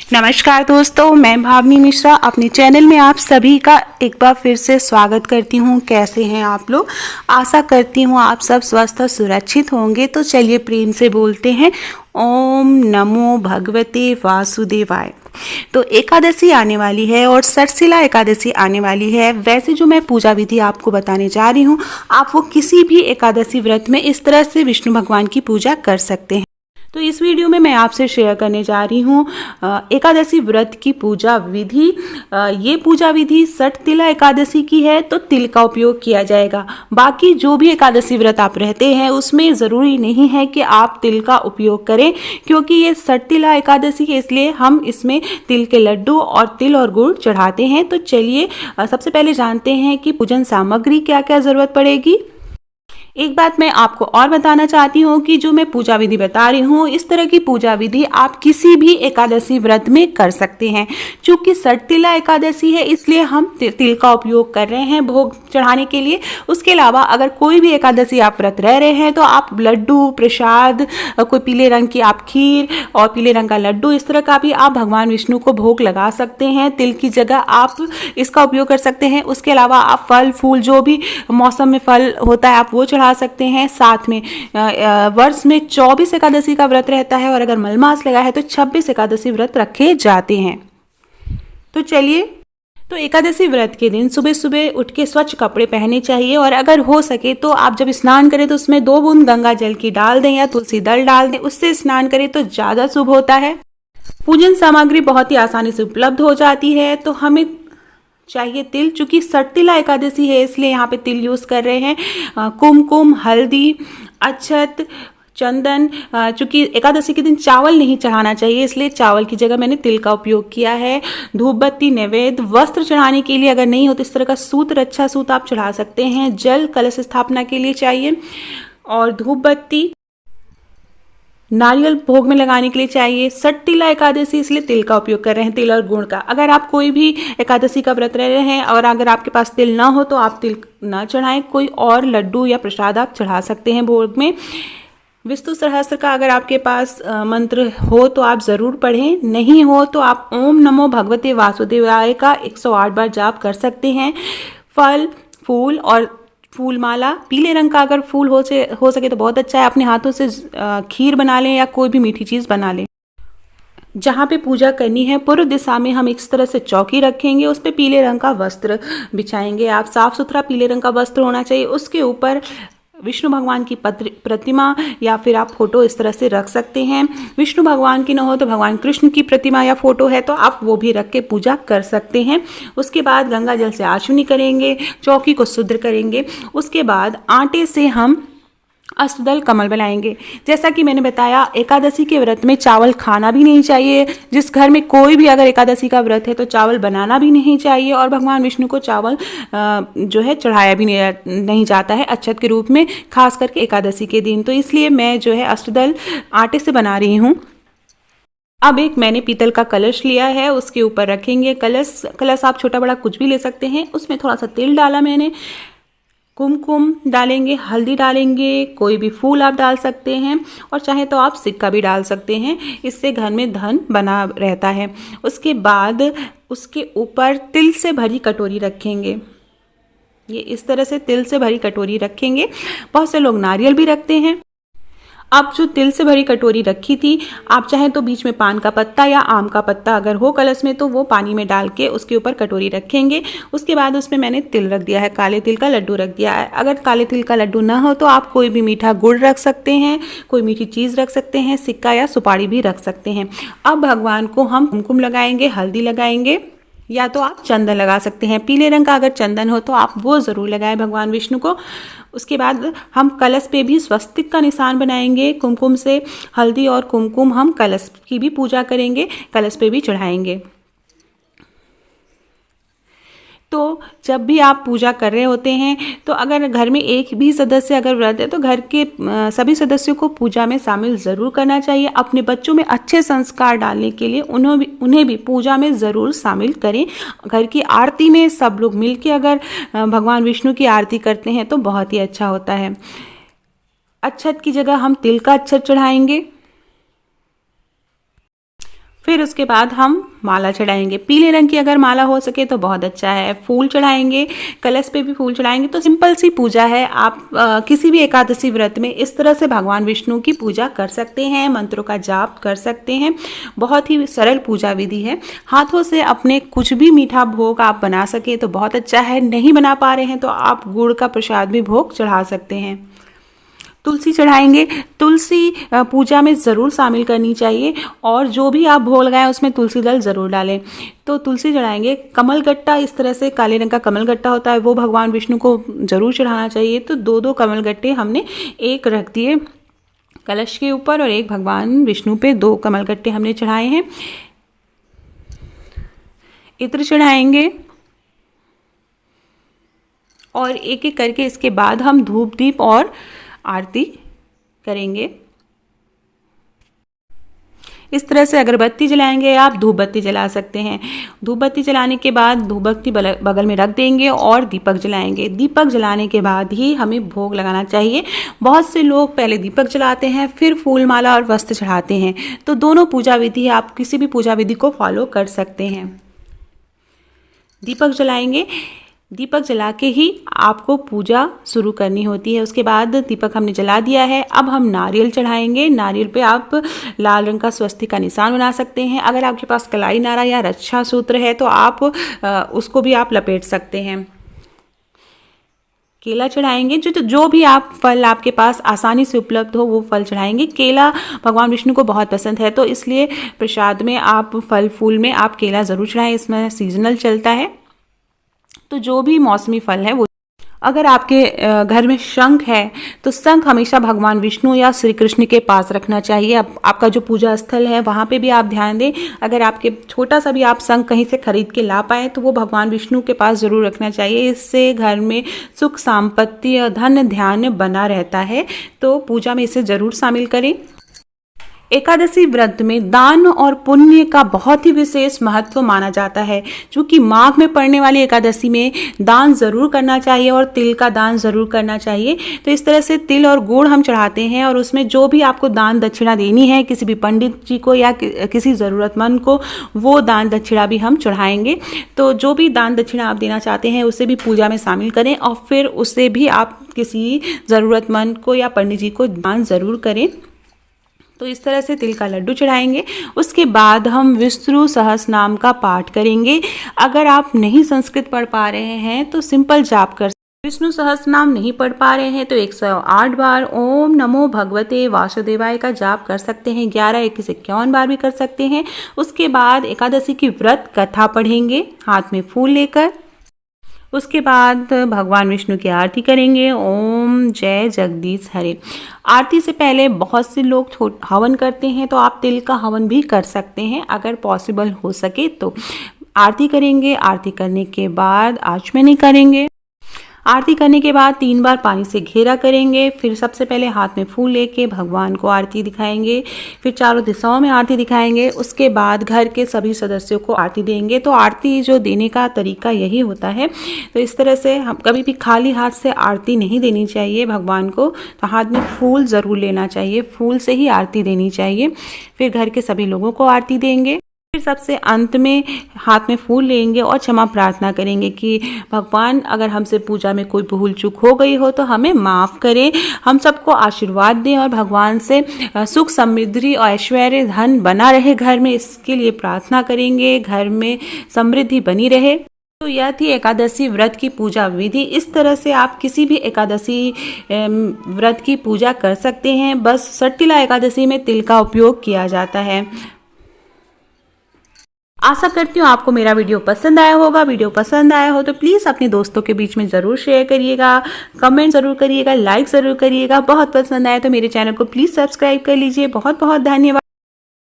नमस्कार दोस्तों, मैं भावनी मिश्रा अपने चैनल में आप सभी का एक बार फिर से स्वागत करती हूँ। कैसे हैं आप लोग? आशा करती हूँ आप सब स्वस्थ और सुरक्षित होंगे। तो चलिए प्रेम से बोलते हैं ओम नमो भगवते वासुदेवाय। तो एकादशी आने वाली है और सरसिला एकादशी आने वाली है। वैसे जो मैं पूजा विधि आपको बताने जा रही हूँ, आप वो किसी भी एकादशी व्रत में इस तरह से विष्णु भगवान की पूजा कर सकते हैं। तो इस वीडियो में मैं आपसे शेयर करने जा रही हूँ एकादशी व्रत की पूजा विधि। ये पूजा विधि सठ तिला एकादशी की है, तो तिल का उपयोग किया जाएगा। बाकी जो भी एकादशी व्रत आप रहते हैं उसमें ज़रूरी नहीं है कि आप तिल का उपयोग करें, क्योंकि ये सठ तिला एकादशी है, इसलिए हम इसमें तिल के लड्डू और तिल और गुड़ चढ़ाते हैं। तो चलिए सबसे पहले जानते हैं कि पूजन सामग्री क्या क्या ज़रूरत पड़ेगी। एक बात मैं आपको और बताना चाहती हूँ कि जो मैं पूजा विधि बता रही हूँ, इस तरह की पूजा विधि आप किसी भी एकादशी व्रत में कर सकते हैं। चूंकि सठ तिला एकादशी है, इसलिए हम तिल का उपयोग कर रहे हैं भोग चढ़ाने के लिए। उसके अलावा अगर कोई भी एकादशी आप व्रत रह रहे हैं तो आप लड्डू प्रसाद, कोई पीले रंग की आप खीर और पीले रंग का लड्डू, इस तरह का भी आप भगवान विष्णु को भोग लगा सकते हैं। तिल की जगह आप इसका उपयोग कर सकते हैं। उसके अलावा आप फल फूल, जो भी मौसम में फल होता है, आप वो चढ़ा सकते हैं। साथ में वर्ष में 24 एकादशी का व्रत रहता है और अगर मलमास लगा है तो 26 एकादशी व्रत रखे जाते हैं। तो चलिए, तो एकादशी व्रत के दिन सुबह सुबह उठ के स्वच्छ कपड़े पहनने चाहिए और अगर हो सके तो आप जब स्नान करें तो उसमें 2 बूंद गंगा जल की डाल दें या तुलसी दल डाल दें, उससे स्नान करें तो ज़्यादा शुभ होता है। पूजन सामग्री बहुत ही आसानी से उपलब्ध हो जाती है। तो हमें चाहिए तिल, चूंकि सठ तिला एकादशी है इसलिए यहाँ पे तिल यूज़ कर रहे हैं। कुमकुम, हल्दी, अक्षत, चंदन। चूंकि एकादशी के दिन चावल नहीं चढ़ाना चाहिए, इसलिए चावल की जगह मैंने तिल का उपयोग किया है। धूप बत्ती, नैवेद्य, वस्त्र चढ़ाने के लिए अगर नहीं हो तो इस तरह का सूत्र, अच्छा सूत्र आप चढ़ा सकते हैं। जल कलश स्थापना के लिए चाहिए और धूप बत्ती, नारियल भोग में लगाने के लिए चाहिए। सठ तिला एकादशी इसलिए तिल का उपयोग कर रहे हैं, तिल और गुड़ का। अगर आप कोई भी एकादशी का व्रत रह रहे हैं और अगर आपके पास तिल ना हो तो आप तिल ना चढ़ाएं, कोई और लड्डू या प्रसाद आप चढ़ा सकते हैं भोग में। विष्णु सहस्त्र का अगर आपके पास मंत्र हो तो आप ज़रूर पढ़ें, नहीं हो तो आप ओम नमो भगवते वासुदेवाय का 108 बार जाप कर सकते हैं। फल फूल और फूल माला, पीले रंग का अगर फूल हो सके तो बहुत अच्छा है। अपने हाथों से खीर बना लें या कोई भी मीठी चीज़ बना लें। जहाँ पे पूजा करनी है पूर्व दिशा में हम इस तरह से चौकी रखेंगे, उस पर पीले रंग का वस्त्र बिछाएंगे। आप साफ सुथरा पीले रंग का वस्त्र होना चाहिए। उसके ऊपर विष्णु भगवान की प्रतिमा या फिर आप फोटो इस तरह से रख सकते हैं। विष्णु भगवान की न हो तो भगवान कृष्ण की प्रतिमा या फोटो है तो आप वो भी रख के पूजा कर सकते हैं। उसके बाद गंगा जल से आचमनी करेंगे, चौकी को शुद्ध करेंगे। उसके बाद आटे से हम अष्टदल कमल बनाएंगे। जैसा कि मैंने बताया, एकादशी के व्रत में चावल खाना भी नहीं चाहिए। जिस घर में कोई भी अगर एकादशी का व्रत है तो चावल बनाना भी नहीं चाहिए और भगवान विष्णु को चावल जो है चढ़ाया भी नहीं जाता है अक्षत के रूप में, खास करके एकादशी के दिन। तो इसलिए मैं जो है अष्टदल आटे से बना रही हूँ। अब एक मैंने पीतल का कलश लिया है, उसके ऊपर रखेंगे। कलश आप छोटा बड़ा कुछ भी ले सकते हैं। उसमें थोड़ा सा तेल डाला मैंने, कुमकुम डालेंगे, हल्दी डालेंगे, कोई भी फूल आप डाल सकते हैं और चाहे तो आप सिक्का भी डाल सकते हैं। इससे घर में धन बना रहता है। उसके बाद उसके ऊपर तिल से भरी कटोरी रखेंगे। ये इस तरह से तिल से भरी कटोरी रखेंगे। बहुत से लोग नारियल भी रखते हैं। अब जो तिल से भरी कटोरी रखी थी, आप चाहें तो बीच में पान का पत्ता या आम का पत्ता अगर हो कलश में तो वो पानी में डाल के उसके ऊपर कटोरी रखेंगे। उसके बाद उसमें मैंने तिल रख दिया है, काले तिल का लड्डू रख दिया है। अगर काले तिल का लड्डू ना हो तो आप कोई भी मीठा गुड़ रख सकते हैं, कोई मीठी चीज़ रख सकते हैं, सिक्का या सुपारी भी रख सकते हैं। अब भगवान को हम कुमकुम लगाएंगे, हल्दी लगाएंगे या तो आप चंदन लगा सकते हैं। पीले रंग का अगर चंदन हो तो आप वो ज़रूर लगाएं भगवान विष्णु को। उसके बाद हम कलश पे भी स्वस्तिक का निशान बनाएंगे कुमकुम से। हल्दी और कुमकुम हम कलश की भी पूजा करेंगे, कलश पे भी चढ़ाएंगे। तो जब भी आप पूजा कर रहे होते हैं तो अगर घर में एक भी सदस्य अगर व्रत है तो घर के सभी सदस्यों को पूजा में शामिल ज़रूर करना चाहिए। अपने बच्चों में अच्छे संस्कार डालने के लिए उन्हें भी पूजा में ज़रूर शामिल करें। घर की आरती में सब लोग मिलकर अगर भगवान विष्णु की आरती करते हैं तो बहुत ही अच्छा होता है। अक्षत की जगह हम तिल का अक्षत चढ़ाएंगे। फिर उसके बाद हम माला चढ़ाएंगे। पीले रंग की अगर माला हो सके तो बहुत अच्छा है। फूल चढ़ाएंगे, कलश पे भी फूल चढ़ाएंगे। तो सिंपल सी पूजा है। आप किसी भी एकादशी व्रत में इस तरह से भगवान विष्णु की पूजा कर सकते हैं, मंत्रों का जाप कर सकते हैं। बहुत ही सरल पूजा विधि है। हाथों से अपने कुछ भी मीठा भोग आप बना सके तो बहुत अच्छा है। नहीं बना पा रहे हैं तो आप गुड़ का प्रसाद भी भोग चढ़ा सकते हैं। तुलसी चढ़ाएंगे। तुलसी पूजा में ज़रूर शामिल करनी चाहिए और जो भी आप भोग लगाएं उसमें तुलसी दल ज़रूर डालें। तो तुलसी चढ़ाएंगे। कमल गट्टा, इस तरह से काले रंग का कमल गट्टा होता है, वो भगवान विष्णु को ज़रूर चढ़ाना चाहिए। तो दो दो कमल गट्टे हमने एक रख दिए कलश के ऊपर और एक भगवान विष्णु पे, 2 कमल गट्टे हमने चढ़ाए हैं। इत्र चढ़ाएंगे और एक एक करके इसके बाद हम धूप दीप और आरती करेंगे। इस तरह से अगरबत्ती जलाएंगे, आप धूप बत्ती जला सकते हैं। धूप बत्ती जलाने के बाद धूप बत्ती बगल में रख देंगे और दीपक जलाएंगे। दीपक जलाने के बाद ही हमें भोग लगाना चाहिए। बहुत से लोग पहले दीपक जलाते हैं फिर फूल माला और वस्त्र चढ़ाते हैं। तो दोनों पूजा विधि है, आप किसी भी पूजा विधि को फॉलो कर सकते हैं। दीपक जलाएंगे। दीपक जला के ही आपको पूजा शुरू करनी होती है। उसके बाद दीपक हमने जला दिया है। अब हम नारियल चढ़ाएंगे। नारियल पे आप लाल रंग का स्वस्तिक का निशान बना सकते हैं। अगर आपके पास कलाई नारा या रक्षा सूत्र है तो आप उसको भी आप लपेट सकते हैं। केला चढ़ाएंगे। जो भी आप फल आपके पास आसानी से उपलब्ध हो वो फल चढ़ाएंगे। केला भगवान विष्णु को बहुत पसंद है तो इसलिए प्रसाद में आप फल फूल में आप केला ज़रूर चढ़ाएं। इसमें सीजनल चलता है तो जो भी मौसमी फल है वो। अगर आपके घर में शंख है तो शंख हमेशा भगवान विष्णु या श्री कृष्ण के पास रखना चाहिए। आपका जो पूजा स्थल है वहाँ पे भी आप ध्यान दें। अगर आपके छोटा सा भी आप शंख कहीं से खरीद के ला पाए तो वो भगवान विष्णु के पास ज़रूर रखना चाहिए। इससे घर में सुख संपत्ति और धन ध्यान बना रहता है। तो पूजा में इसे ज़रूर शामिल करें। एकादशी व्रत में दान और पुण्य का बहुत ही विशेष महत्व माना जाता है। क्योंकि माघ में पड़ने वाली एकादशी में दान ज़रूर करना चाहिए और तिल का दान ज़रूर करना चाहिए। तो इस तरह से तिल और गुड़ हम चढ़ाते हैं और उसमें जो भी आपको दान दक्षिणा देनी है किसी भी पंडित जी को या किसी ज़रूरतमंद को, वो दान दक्षिणा भी हम चढ़ाएंगे। तो जो भी दान दक्षिणा आप देना चाहते हैं उसे भी पूजा में शामिल करें और फिर उसे भी आप किसी ज़रूरतमंद को या पंडित जी को दान ज़रूर करें। तो इस तरह से तिल का लड्डू चढ़ाएंगे। उसके बाद हम विष्णु सहस्रनाम का पाठ करेंगे। अगर आप नहीं संस्कृत पढ़ पा रहे हैं तो सिंपल जाप कर। विष्णु सहस्रनाम नहीं पढ़ पा रहे हैं तो 108 बार ओम नमो भगवते वासुदेवाय का जाप कर सकते हैं। 11, 21, 51 बार भी कर सकते हैं। उसके बाद एकादशी की व्रत कथा पढ़ेंगे हाथ में फूल लेकर। उसके बाद भगवान विष्णु की आरती करेंगे। ओम जय जगदीश हरे। आरती से पहले बहुत से लोग हवन करते हैं तो आप तिल का हवन भी कर सकते हैं अगर पॉसिबल हो सके तो। आरती करेंगे। आरती करने के बाद आचमनी करेंगे। आरती करने के बाद 3 बार पानी से घेरा करेंगे। फिर सबसे पहले हाथ में फूल लेके भगवान को आरती दिखाएंगे। फिर चारों दिशाओं में आरती दिखाएंगे। उसके बाद घर के सभी सदस्यों को आरती देंगे। तो आरती जो देने का तरीका यही होता है। तो इस तरह से हम कभी भी खाली हाथ से आरती नहीं देनी चाहिए भगवान को। तो हाथ में फूल ज़रूर लेना चाहिए, फूल से ही आरती देनी चाहिए। फिर घर के सभी लोगों को आरती देंगे। फिर सबसे अंत में हाथ में फूल लेंगे और क्षमा प्रार्थना करेंगे कि भगवान अगर हमसे पूजा में कोई भूल चूक हो गई हो तो हमें माफ़ करें। हम सबको आशीर्वाद दें और भगवान से सुख समृद्धि और ऐश्वर्य धन बना रहे घर में, इसके लिए प्रार्थना करेंगे। घर में समृद्धि बनी रहे। तो यह थी एकादशी व्रत की पूजा विधि। इस तरह से आप किसी भी एकादशी व्रत की पूजा कर सकते हैं। बस सट्टिला एकादशी में तिल का उपयोग किया जाता है। आशा करती हूँ आपको मेरा वीडियो पसंद आया होगा। वीडियो पसंद आया हो तो प्लीज़ अपने दोस्तों के बीच में ज़रूर शेयर करिएगा, कमेंट ज़रूर करिएगा, लाइक ज़रूर करिएगा। बहुत पसंद आया तो मेरे चैनल को प्लीज़ सब्सक्राइब कर लीजिए। बहुत बहुत धन्यवाद।